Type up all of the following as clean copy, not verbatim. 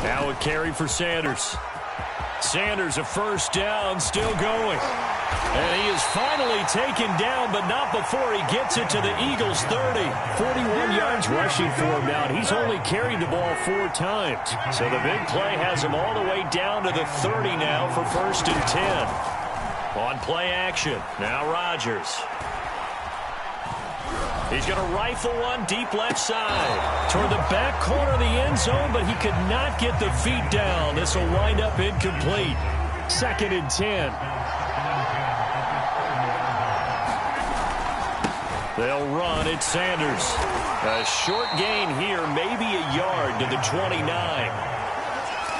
Now a carry for Sanders. Sanders, a first down, still going. And he is finally taken down, but not before he gets it to the Eagles' 30. 41 yards rushing for him now. He's only carried the ball 4 times. So the big play has him all the way down to the 30 now for 1st and 10. On play action, now Rodgers. He's going to rifle one deep left side toward the back corner of the end zone, but he could not get the feet down. This will wind up incomplete. 2nd and 10. They'll run at Sanders. A short gain here, maybe a yard to the 29.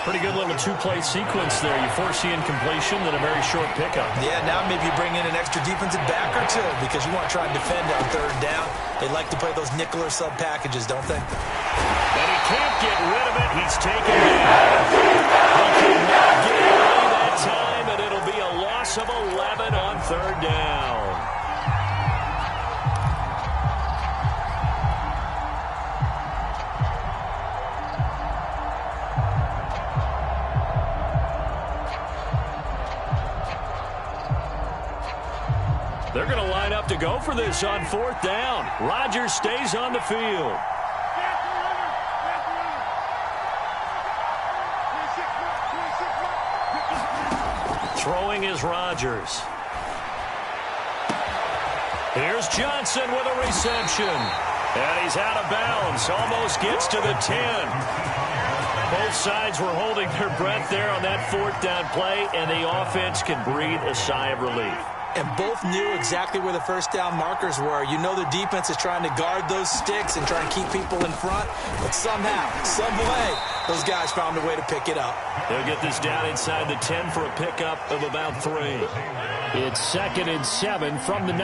Pretty good little 2-play sequence there. You foresee incompletion, then a very short pickup. Yeah, now maybe you bring in an extra defensive back or two because you want to try and defend on 3rd down. They like to play those nickel or sub packages, don't they? And he can't get rid of it. He's taken down. He could not get it away that time, and it'll be a loss of 11 on 3rd down. They're going to line up to go for this on 4th down. Rodgers stays on the field. Throwing is Rodgers. Here's Johnson with a reception. And he's out of bounds. Almost gets to the 10. Both sides were holding their breath there on that 4th down play, and the offense can breathe a sigh of relief. And both knew exactly where the 1st down markers were. You know the defense is trying to guard those sticks and trying to keep people in front. But somehow, some way, those guys found a way to pick it up. They'll get this down inside the 10 for a pickup of about 3. It's 2nd and 7 from the 9.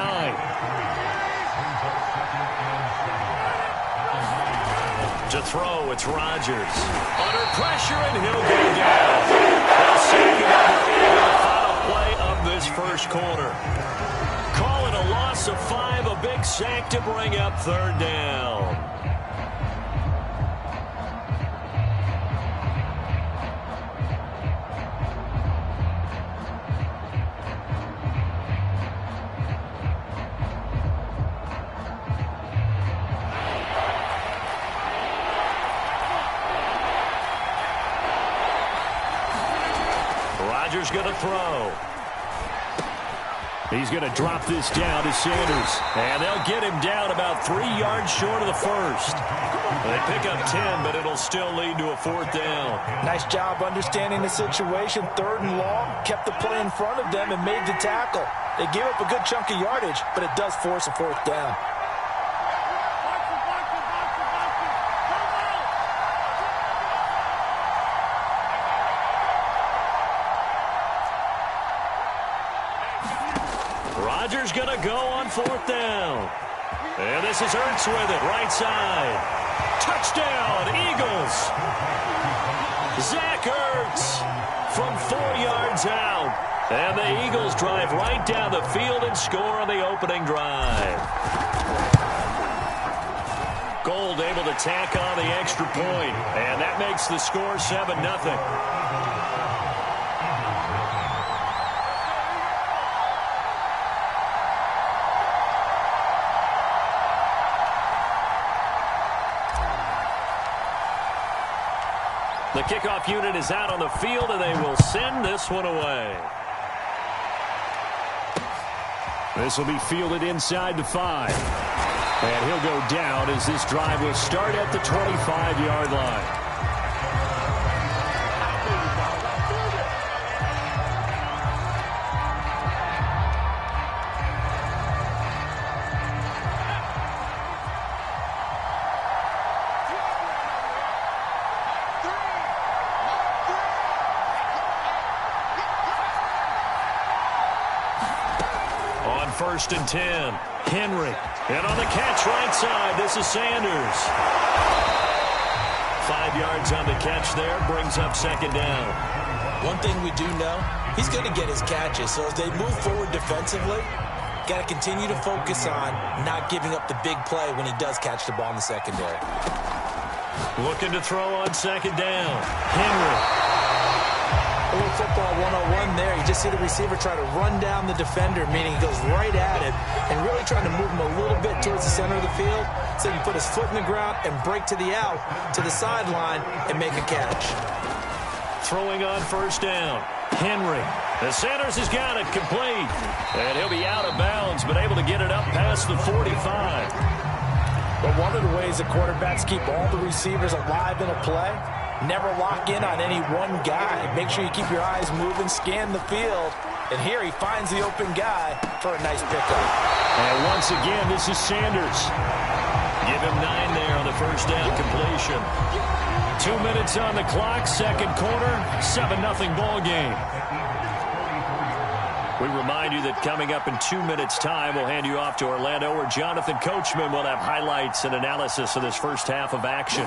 To throw, it's Rodgers. Under pressure, and he'll go down. They'll sack him with the final play of this 1st quarter. Call it a loss of 5, a big sack to bring up 3rd down. Rodgers going to throw. He's going to drop this down to Sanders. And they'll get him down about 3 yards short of the 1st. They pick up 10, but it'll still lead to a 4th down. Nice job understanding the situation. 3rd and long, kept the play in front of them and made the tackle. They gave up a good chunk of yardage, but it does force a 4th down. Rodgers going to go on 4th down. And this is Ertz with it, right side. Touchdown, Eagles. Zach Ertz from 4 yards out. And the Eagles drive right down the field and score on the opening drive. Gold able to tack on the extra point. And that makes the score 7-0. The kickoff unit is out on the field, and they will send this one away. This will be fielded inside the 5. And he'll go down as this drive will start at the 25-yard line. On 1st and 10, Henry. And on the catch right side, this is Sanders. 5 yards on the catch there, brings up 2nd down. One thing we do know, he's going to get his catches. So as they move forward defensively, got to continue to focus on not giving up the big play when he does catch the ball in the secondary. Looking to throw on second down. Henry. A little football 101 there. You just see the receiver try to run down the defender, meaning he goes right at it and really trying to move him a little bit towards the center of the field so he can put his foot in the ground and break to the out, to the sideline, and make a catch. Throwing on first down. Henry. The Sanders has got it complete. And he'll be out of bounds, but able to get it up past the 45. But one of the ways the quarterbacks keep all the receivers alive in a play, never lock in on any one guy. Make sure you keep your eyes moving, scan the field. And here he finds the open guy for a nice pickup. And once again, this is Sanders. Give him 9 there on the first down completion. 2 minutes on the clock, second quarter, 7-0 ball game. We remind you that coming up in 2 minutes' time, we'll hand you off to Orlando, where Jonathan Coachman will have highlights and analysis of this first half of action.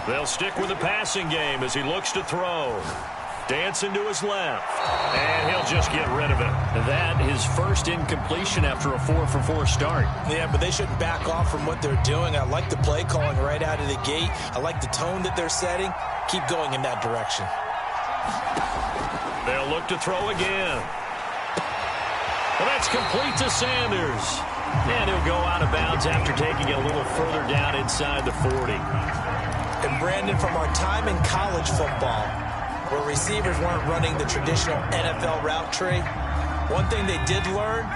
They'll stick with the passing game as he looks to throw. Dancing to his left. And he'll just get rid of it. That his first incompletion after a 4-for-4 start. Yeah, but they shouldn't back off from what they're doing. I like the play calling right out of the gate. I like the tone that they're setting. Keep going in that direction. They'll look to throw again. Well, that's complete to Sanders. And he'll go out of bounds after taking it a little further down inside the 40. And Brandon, from our time in college football, where receivers weren't running the traditional NFL route tree, one thing they did learn,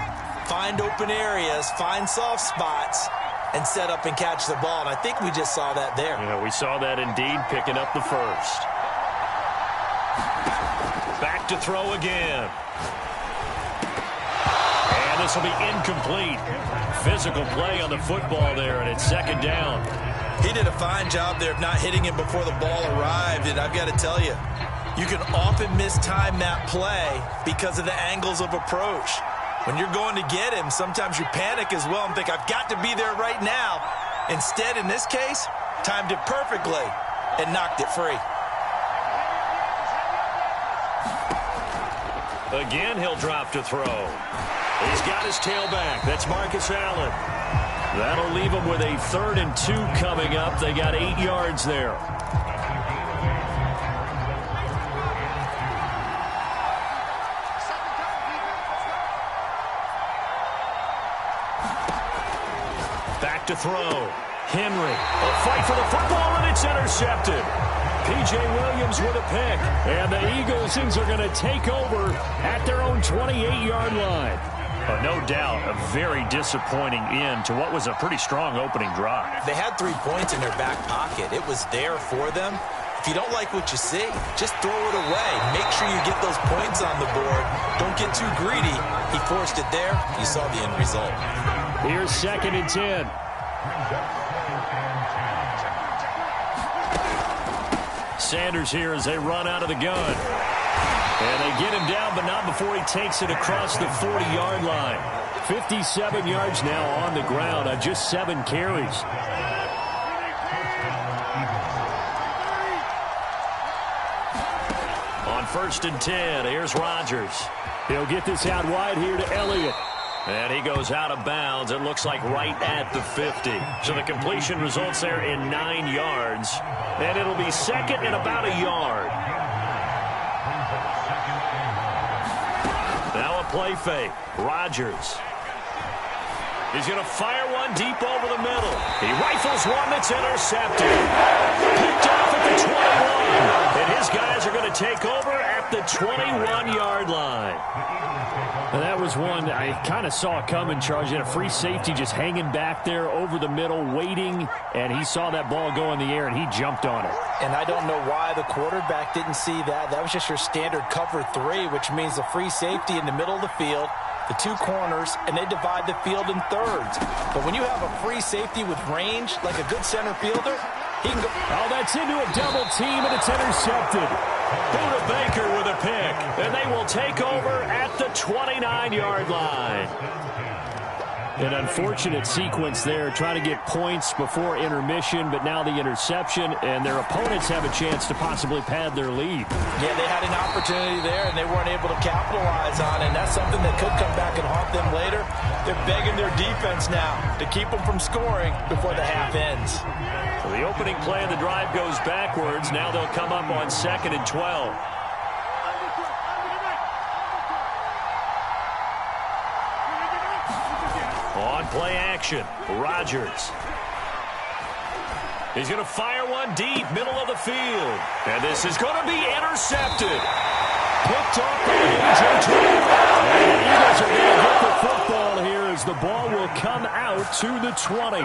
find open areas, find soft spots, and set up and catch the ball. And I think we just saw that there. Yeah, we saw that indeed, picking up the first. Back to throw again. And this will be incomplete. Physical play on the football there, and it's second down. He did a fine job there of not hitting him before the ball arrived, and I've got to tell you, you can often mistime that play because of the angles of approach. When you're going to get him, sometimes you panic as well and think, I've got to be there right now. Instead, in this case, timed it perfectly and knocked it free. Again, he'll drop to throw. He's got his tailback. That's Marcus Allen. That'll leave them with a 3rd and 2 coming up. They got 8 yards there. Back to throw. Henry. A fight for the football, and it's intercepted. P.J. Williams with a pick. And the Eagles are going to take over at their own 28-yard line. No doubt a very disappointing end to what was a pretty strong opening drive. They had 3 points in their back pocket. It was there for them. If you don't like what you see, just throw it away. Make sure you get those points on the board. Don't get too greedy. He forced it there. You saw the end result. Here's 2nd and 10. Sanders here as they run out of the gun. And they get him down, but not before he takes it across the 40-yard line. 57 yards now on the ground on just 7 carries. On 1st and 10, here's Rodgers. He'll get this out wide here to Elliott. And he goes out of bounds, it looks like right at the 50. So the completion results there in 9 yards. And it'll be 2nd and about a yard. Now a play fake. Rodgers. He's going to fire one deep over the middle. He rifles one that's intercepted. Picked off at the 21. And his guys are going to take over at the 21-yard line. And that was one I kind of saw coming, Charles. You had a free safety just hanging back there over the middle, waiting, and he saw that ball go in the air, and he jumped on it. And I don't know why the quarterback didn't see that. That was just your standard cover 3, which means the free safety in the middle of the field, the 2 corners, and they divide the field in thirds. But when you have a free safety with range, like a good center fielder, he can go. Oh, that's into a double team, and it's intercepted. Buda Baker with a pick, and they will take over at the 29-yard line. An unfortunate sequence there, trying to get points before intermission, but now the interception, and their opponents have a chance to possibly pad their lead. Yeah, they had an opportunity there, and they weren't able to capitalize on it, and that's something that could come back and haunt them later. They're begging their defense now to keep them from scoring before the half ends. So the opening play of the drive goes backwards. Now they'll come up on 2nd and 12. On play action, Rodgers. He's going to fire one deep, middle of the field. And this is going to be intercepted. Picked off by A.J. And the Eagles are going to get the football here as the ball will come out to the 20.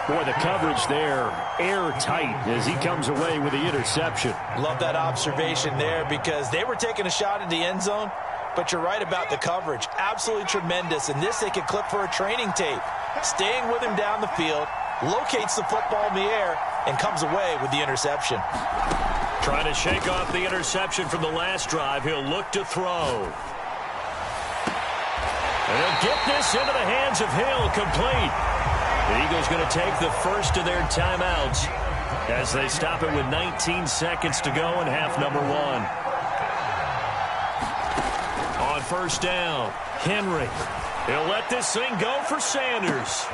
Boy, the coverage there, airtight as he comes away with the interception. Love that observation there because they were taking a shot at the end zone, but you're right about the coverage. Absolutely tremendous. And this they could clip for a training tape. Staying with him down the field, locates the football in the air, and comes away with the interception. Trying to shake off the interception from the last drive. He'll look to throw. And he'll get this into the hands of Hill, complete. The Eagles going to take the first of their timeouts as they stop it with 19 seconds to go in half number 1. On first down, Henry. He'll let this thing go for Sanders.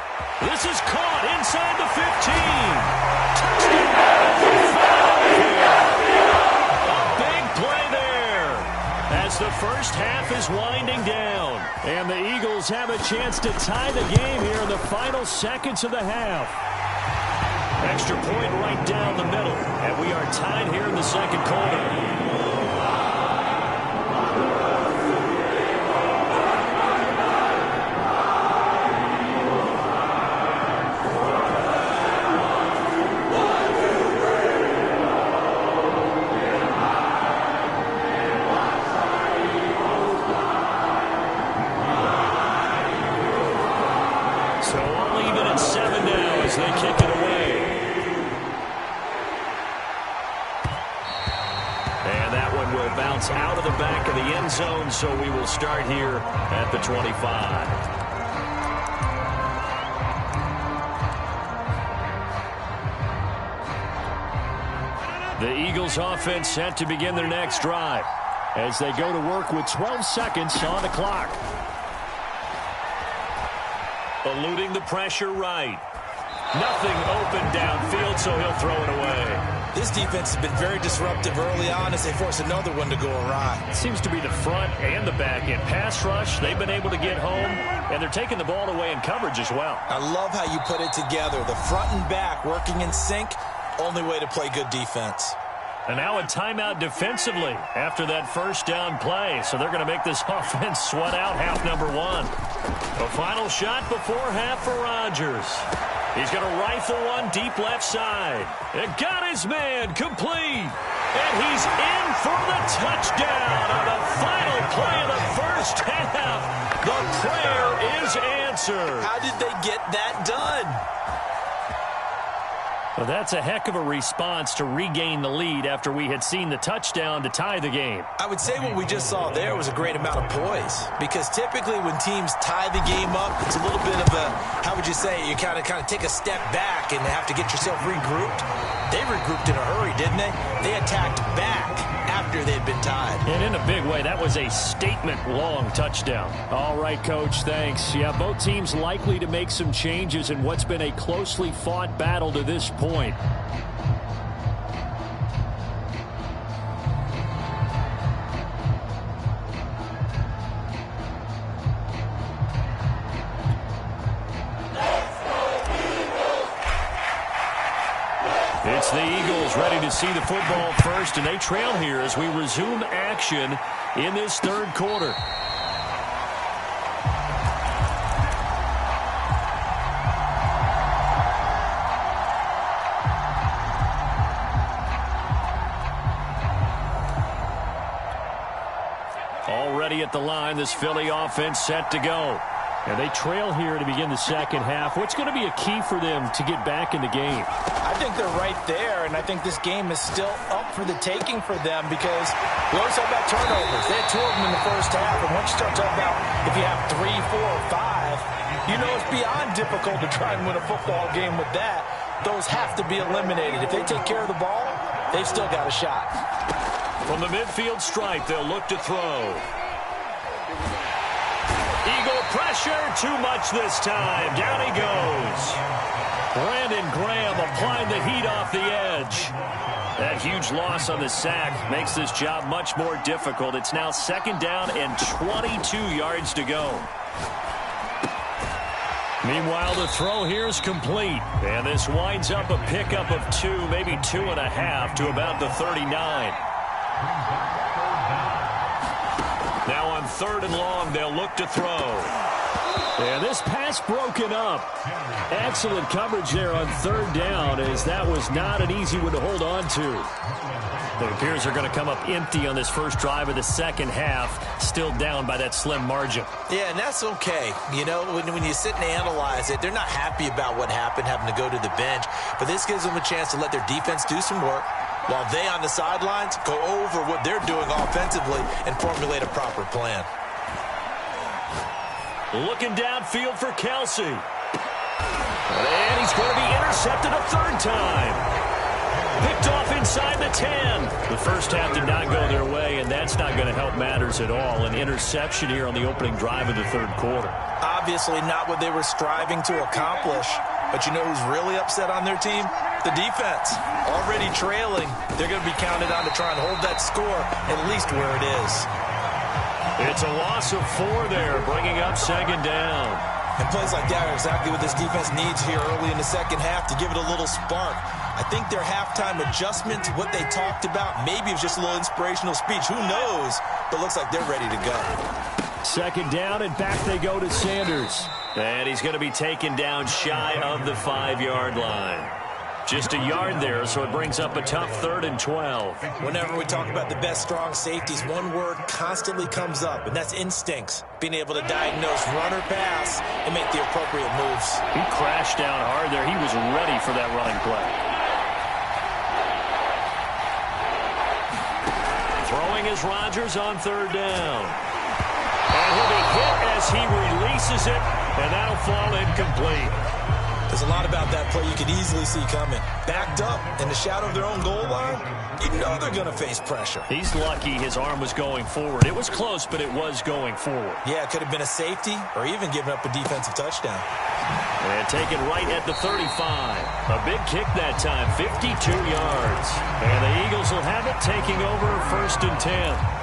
This is caught inside the 15. Touchdown! A big play there as the first half is winding down. And the Eagles have a chance to tie the game here in the final seconds of the half. Extra point right down the middle. And we are tied here in the second quarter. Out of the back of the end zone, so we will start here at the 25. The Eagles offense set to begin their next drive as they go to work with 12 seconds on the clock. Eluding the pressure right. Nothing open downfield, so he'll throw it away. This defense has been very disruptive early on as they force another one to go awry. It seems to be the front and the back end. Pass rush, they've been able to get home, and they're taking the ball away in coverage as well. I love how you put it together. The front and back working in sync, only way to play good defense. And now a timeout defensively after that first down play. So they're going to make this offense sweat out half number 1. The final shot before half for Rodgers. He's going to rifle one deep left side. It got his man complete. And he's in for the touchdown on the final play of the first half. The prayer is answered. How did they get that done? Well, that's a heck of a response to regain the lead after we had seen the touchdown to tie the game. I would say what we just saw there was a great amount of poise, because typically when teams tie the game up, it's a little bit of a, how would you say, you kind of take a step back and have to get yourself regrouped. They regrouped in a hurry, didn't they? They attacked back after they'd been tied. And in a big way, that was a statement-long touchdown. All right, Coach, thanks. Yeah, both teams likely to make some changes in what's been a closely fought battle to this point. It's the Eagles ready to see the football first, and they trail here as we resume action in this third quarter. Already at the line, this Philly offense set to go. And they trail here to begin the second half. What's going to be a key for them to get back in the game? I think they're right there, and I think this game is still up for the taking for them, because we always talk about turnovers. They had 2 of them in the first half, and once you start talking about if you have 3, 4, or 5, you know it's beyond difficult to try and win a football game with that. Those have to be eliminated. If they take care of the ball, they've still got a shot. From the midfield stripe, they'll look to throw. Eagle Pressure, too much this time. Down he goes. Brandon Graham applying the heat off the edge. That huge loss on the sack makes this job much more difficult. It's now 2nd down and 22 yards to go. Meanwhile, the throw here is complete. And this winds up a pickup of 2, maybe 2.5 to about the 39. Now on 3rd and long, they'll look to throw. And this pass broken up. Excellent coverage there on 3rd down, as that was not an easy one to hold on to. It appears they're going to come up empty on this first drive of the second half, still down by that slim margin. Yeah, and that's okay. You know, when you sit and analyze it, they're not happy about what happened, having to go to the bench. But this gives them a chance to let their defense do some work, while they on the sidelines go over what they're doing offensively and formulate a proper plan. Looking downfield for Kelsey. And he's going to be intercepted a 3rd time. Picked off inside the 10. The first half did not go their way, and that's not going to help matters at all. An interception here on the opening drive of the 3rd quarter. Obviously not what they were striving to accomplish. But you know who's really upset on their team? The defense. Already trailing. They're going to be counted on to try and hold that score at least where it is. It's a loss of 4 there, bringing up 2nd down. And plays like that are exactly what this defense needs here early in the second half to give it a little spark. I think their halftime adjustment, what they talked about, maybe it was just a little inspirational speech. Who knows? But looks like they're ready to go. 2nd down, and back they go to Sanders. And he's going to be taken down shy of the 5-yard line. Just a yard there, so it brings up a tough 3rd and 12. Whenever we talk about the best strong safeties, one word constantly comes up, and that's instincts. Being able to diagnose run or pass and make the appropriate moves. He crashed down hard there. He was ready for that running play. Throwing is Rodgers on 3rd down. And he'll be hit as he releases it, and that'll fall incomplete. There's a lot about that play you could easily see coming. Backed up in the shadow of their own goal line, you know they're going to face pressure. He's lucky his arm was going forward. It was close, but it was going forward. Yeah, it could have been a safety or even given up a defensive touchdown. And taken right at the 35. A big kick that time, 52 yards. And the Eagles will have it, taking over 1st and 10.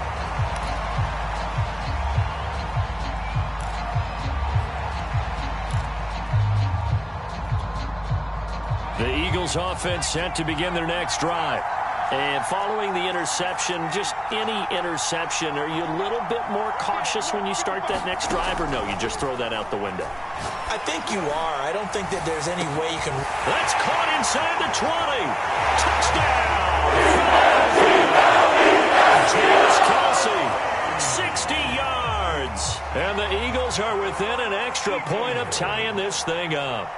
The Eagles offense set to begin their next drive. And following the interception, just any interception, are you a little bit more cautious when you start that next drive, or no, you just throw that out the window? I think you are. I don't think that there's any way you can... That's caught inside the 20. Touchdown! Travis Kelsey, 60 yards. And the Eagles are within an extra point of tying this thing up.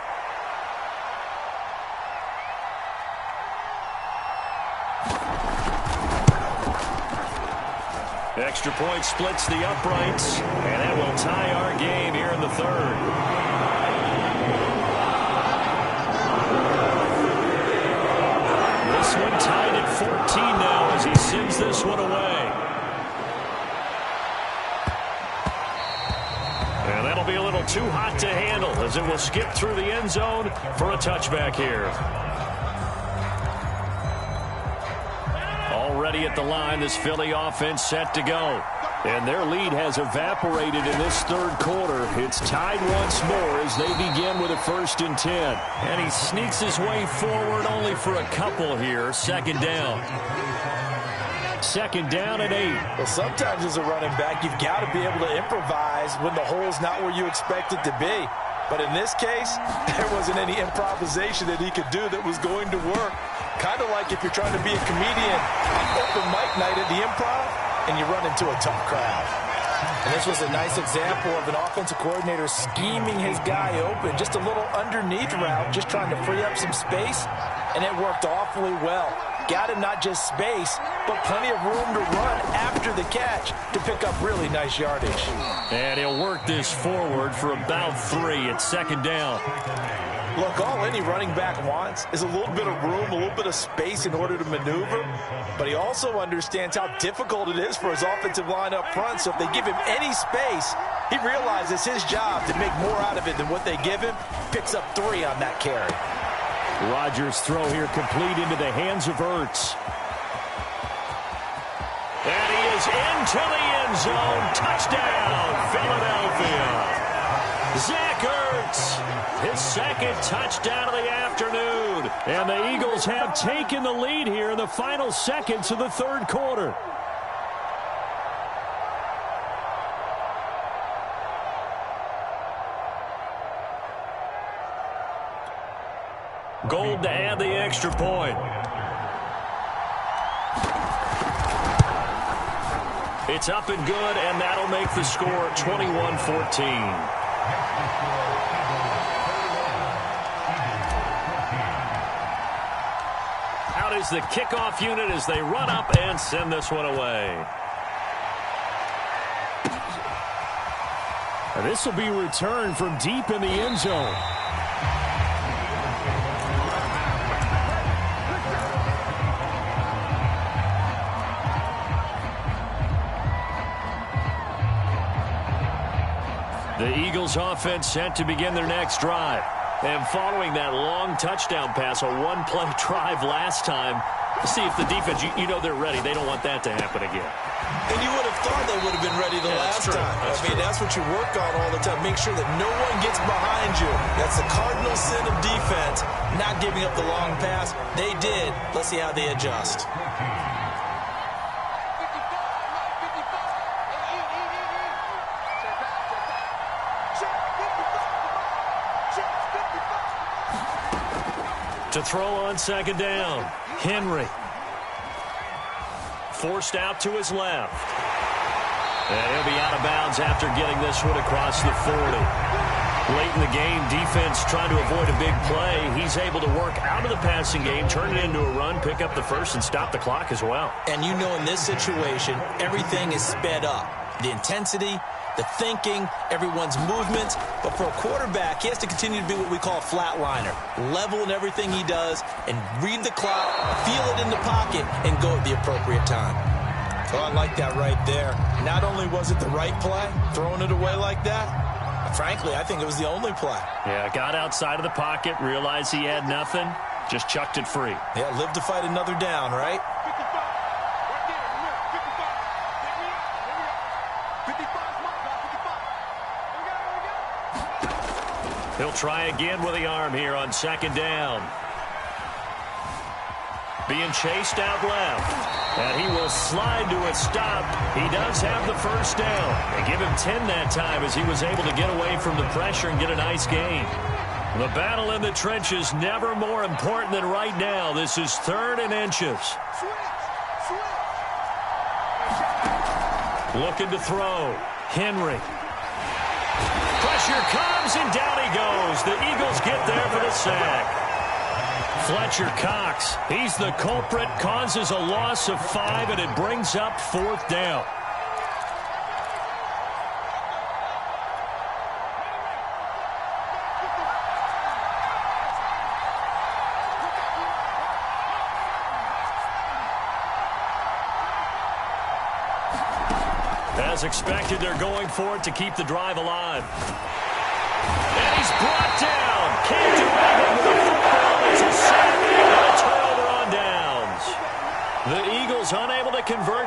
Extra point splits the uprights, and that will tie our game here in the 3rd. This one tied at 14 now as he sends this one away. And that'll be a little too hot to handle as it will skip through the end zone for a touchback here. Already at the line, this Philly offense set to go. And their lead has evaporated in this 3rd quarter. It's tied once more as they begin with a 1st and 10. And he sneaks his way forward only for a couple here. 2nd down. 2nd down and 8. Well, sometimes as a running back, you've got to be able to improvise when the hole's not where you expect it to be. But in this case, there wasn't any improvisation that he could do that was going to work. Kind of like if you're trying to be a comedian on open mic night at the Improv and you run into a tough crowd. And this was a nice example of an offensive coordinator scheming his guy open. Just a little underneath route, just trying to free up some space, and it worked awfully well. Got him not just space, but plenty of room to run after the catch to pick up really nice yardage. And he'll work this forward for about 3 at 2nd down. Look, all any running back wants is a little bit of room, a little bit of space in order to maneuver. But he also understands how difficult it is for his offensive line up front. So if they give him any space, He realizes his job to make more out of it than what they give him. Picks up 3 on that carry. Rodgers' throw here complete into the hands of Ertz. And he is into the end zone. Touchdown, Philadelphia. Zach Ertz, his second touchdown of the afternoon. And the Eagles have taken the lead here in the final seconds of the third quarter. Gold to add the extra point. It's up and good, and that'll make the score 21-14. Out is the kickoff unit as they run up and send this one away. And this will be returned from deep in the end zone. The Eagles offense set to begin their next drive. And following that long touchdown pass, a one-play drive last time, see if the defense, you know they're ready. They don't want that to happen again. And you would have thought they would have been ready the last time. That's what you work on all the time. Make sure that no one gets behind you. That's the cardinal sin of defense, not giving up the long pass. They did. Let's see how they adjust. To throw on second down, Henry. Forced out to his left. And he'll be out of bounds after getting this one across the 40. Late in the game, defense trying to avoid a big play. He's able to work out of the passing game, turn it into a run, pick up the first, and stop the clock as well. And you know in this situation, everything is sped up. The intensity, the thinking, everyone's movements. But for a quarterback, he has to continue to be what we call a flatliner. Level in everything he does and read the clock, feel it in the pocket, and go at the appropriate time. Oh, I like that right there. Not only was it the right play, throwing it away like that, frankly, I think it was the only play. Yeah, got outside of the pocket, realized he had nothing, just chucked it free. Yeah, live to fight another down, right? He'll try again with the arm here on second down. Being chased out left. And he will slide to a stop. He does have the first down. They give him 10 that time as he was able to get away from the pressure and get a nice gain. The battle in the trenches never more important than right now. This is 3rd and inches. Looking to throw. Henry. Pressure comes, and down he goes. The Eagles get there for the sack. Fletcher Cox, he's the culprit, causes a loss of 5, and it brings up 4th down. As expected, they're going for it to keep the drive alive. And he's brought down. Can't do anything with the football. It's a sack and a turnover on downs. The Eagles unable to convert